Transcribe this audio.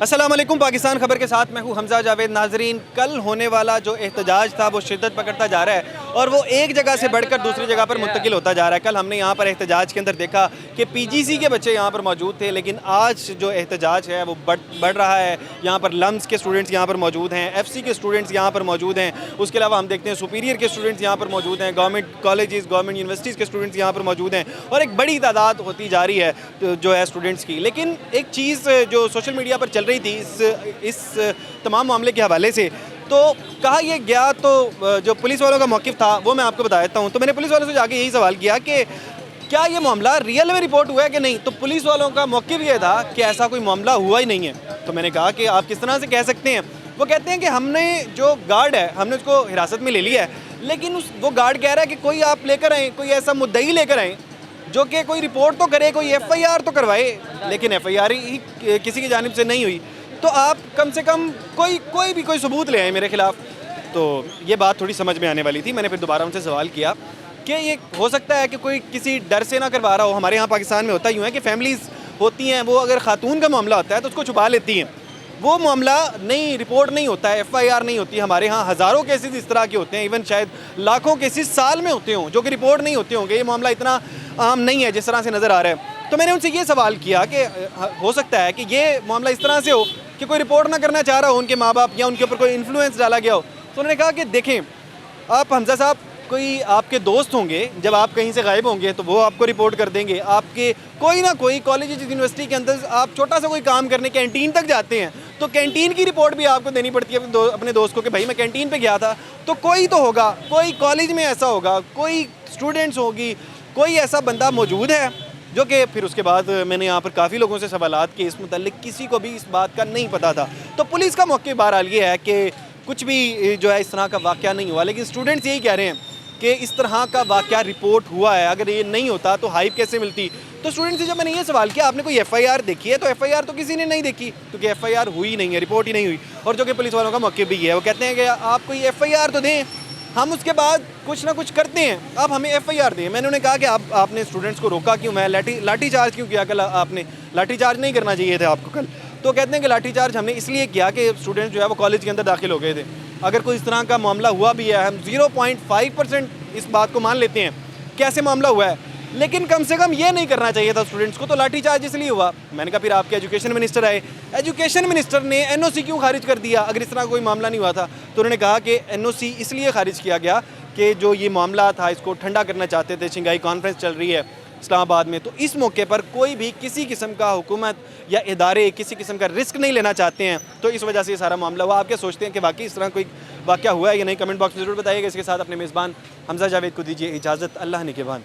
अस्सलाम वालेकुम। पाकिस्तान खबर के साथ मैं हूं हमजा जावेद। नाजरीन, कल होने वाला जो एहतजाज था वो शिद्दत पकड़ता जा रहा है और वो एक जगह से बढ़कर दूसरी जगह पर मुंतकिल होता जा रहा है। कल हमने यहाँ पर एहतजाज के अंदर देखा कि पीजीसी के बच्चे यहाँ पर मौजूद थे, लेकिन आज जो एहतजाज है वो बढ़ रहा है। यहाँ पर लम्स के स्टूडेंट्स यहाँ पर मौजूद हैं, FC के स्टूडेंट्स यहाँ पर मौजूद हैं। उसके अलावा हम देखते हैं सुपीरियर के स्टूडेंट्स यहाँ पर मौजूद हैं, गवर्नमेंट कॉलेजेस गवर्नमेंट यूनिवर्सिटीज़ के स्टूडेंट्स यहाँ पर मौजूद हैं और एक बड़ी तादाद होती जा रही है जो है स्टूडेंट्स की। लेकिन एक चीज़ जो सोशल मीडिया पर चल रही थी इस तमाम मामले के हवाले से, तो कहा यह गया, तो जो पुलिस वालों का मौक़िफ़ था वो मैं आपको बता देता हूँ। तो मैंने पुलिस वालों से जाके यही सवाल किया कि क्या ये मामला रियल में रिपोर्ट हुआ है कि नहीं। तो पुलिस वालों का मौक़िफ़ ये था कि ऐसा कोई मामला हुआ ही नहीं है। तो मैंने कहा कि आप किस तरह से कह सकते हैं। वो कहते हैं कि हमने जो गार्ड है हमने उसको हिरासत में ले लिया है, लेकिन वो गार्ड कह रहा है कि कोई आप लेकर आएँ, कोई ऐसा मुद्दई लेकर आएँ जो कि कोई रिपोर्ट तो करे, कोई FIR तो करवाए, लेकिन FIR ही किसी की जानिब से नहीं हुई। तो आप कम से कम कोई सबूत ले आए मेरे ख़िलाफ़। तो ये बात थोड़ी समझ में आने वाली थी। मैंने फिर दोबारा उनसे सवाल किया कि ये हो सकता है कि कोई किसी डर से ना करवा रहा हो। हमारे यहाँ पाकिस्तान में होता यूँ है कि फैमिलीज़ होती हैं, वो अगर ख़ातून का मामला होता है तो उसको छुपा लेती हैं, वो मामला नहीं रिपोर्ट नहीं होता है, FIR नहीं होती। हमारे यहाँ हज़ारों केसेस इस तरह के होते हैं, इवन शायद लाखों केसेस साल में होते हों जो कि रिपोर्ट नहीं होते होंगे। ये मामला इतना आम नहीं है जिस तरह से नज़र आ रहा है। तो मैंने उनसे ये सवाल किया कि हो सकता है कि ये मामला इस तरह से हो कि कोई रिपोर्ट ना करना चाह रहा हो उनके माँ बाप, या उनके ऊपर कोई इन्फ्लुएंस डाला गया हो। तो उन्होंने कहा कि देखें आप हमजा साहब, कोई आपके दोस्त होंगे, जब आप कहीं से गायब होंगे तो वो आपको रिपोर्ट कर देंगे। आपके कोई ना कोई कॉलेज यूनिवर्सिटी के अंदर आप छोटा सा कोई काम करने कैंटीन तक जाते हैं, तो कैंटीन की रिपोर्ट भी आपको देनी पड़ती है अपने दोस्त को कि भाई मैं कैंटीन पे गया था। तो कोई तो होगा, कोई कॉलेज में ऐसा होगा, कोई स्टूडेंट्स होगी, कोई ऐसा बंदा मौजूद है जो कि फिर उसके बाद मैंने यहाँ पर काफ़ी लोगों से सवालात किए इस मुताल्लिक, किसी को भी इस बात का नहीं पता था। तो पुलिस का मौक़िफ़ बहरहाल ये है कि कुछ भी जो है इस तरह का वाक़या नहीं हुआ, लेकिन स्टूडेंट्स यही कह रहे हैं कि इस तरह का वाक़या रिपोर्ट हुआ है। अगर ये नहीं होता तो हाइप कैसे मिलती। तो स्टूडेंट से जब मैंने ये सवाल किया आपने कोई FIR देखी है, तो FIR तो किसी ने नहीं देखी, क्योंकि FIR हुई नहीं है, रिपोर्ट ही नहीं हुई। और जो कि पुलिस वालों का मौक़िफ़ भी है, वो कहते हैं कि आप कोई FIR तो दें, हम उसके बाद कुछ ना कुछ करते हैं, आप हमें FIR दें। मैंने उन्हें कहा कि आपने स्टूडेंट्स को रोका क्यों, मैं लाठी चार्ज क्यों किया कल, आपने लाठी चार्ज नहीं करना चाहिए था आपको कल। तो कहते हैं कि लाठी चार्ज हमने इसलिए किया कि स्टूडेंट्स जो है वो कॉलेज के अंदर दाखिल हो गए थे। अगर कोई इस तरह का मामला हुआ भी है, हम 0.5% इस बात को मान लेते हैं कैसे मामला हुआ है, लेकिन कम से कम ये नहीं करना चाहिए था स्टूडेंट्स को। तो लाठी चार्ज इसलिए हुआ। मैंने कहा फिर आपके एजुकेशन मिनिस्टर आए, एजुकेशन मिनिस्टर ने NOC क्यों खारिज कर दिया अगर इस तरह कोई मामला नहीं हुआ था। तो उन्होंने कहा कि NOC इसलिए खारिज किया गया कि जो ये मामला था इसको ठंडा करना चाहते थे। शंघाई कॉन्फ्रेंस चल रही है इस्लामाबाद में, तो इस मौके पर कोई भी किसी किस्म का हुकूमत या इदारे किसी किस्म का रिस्क नहीं लेना चाहते हैं, तो इस वजह से ये सारा मामला हुआ। आप क्या सोचते हैं कि वाकई इस तरह कोई वाक़या हुआ है या नहीं, कमेंट बॉक्स में ज़रूर बताइएगा। इसके साथ अपने मेज़बान हमजा जावेद को दीजिए इजाज़त। अल्लाह निगहबान।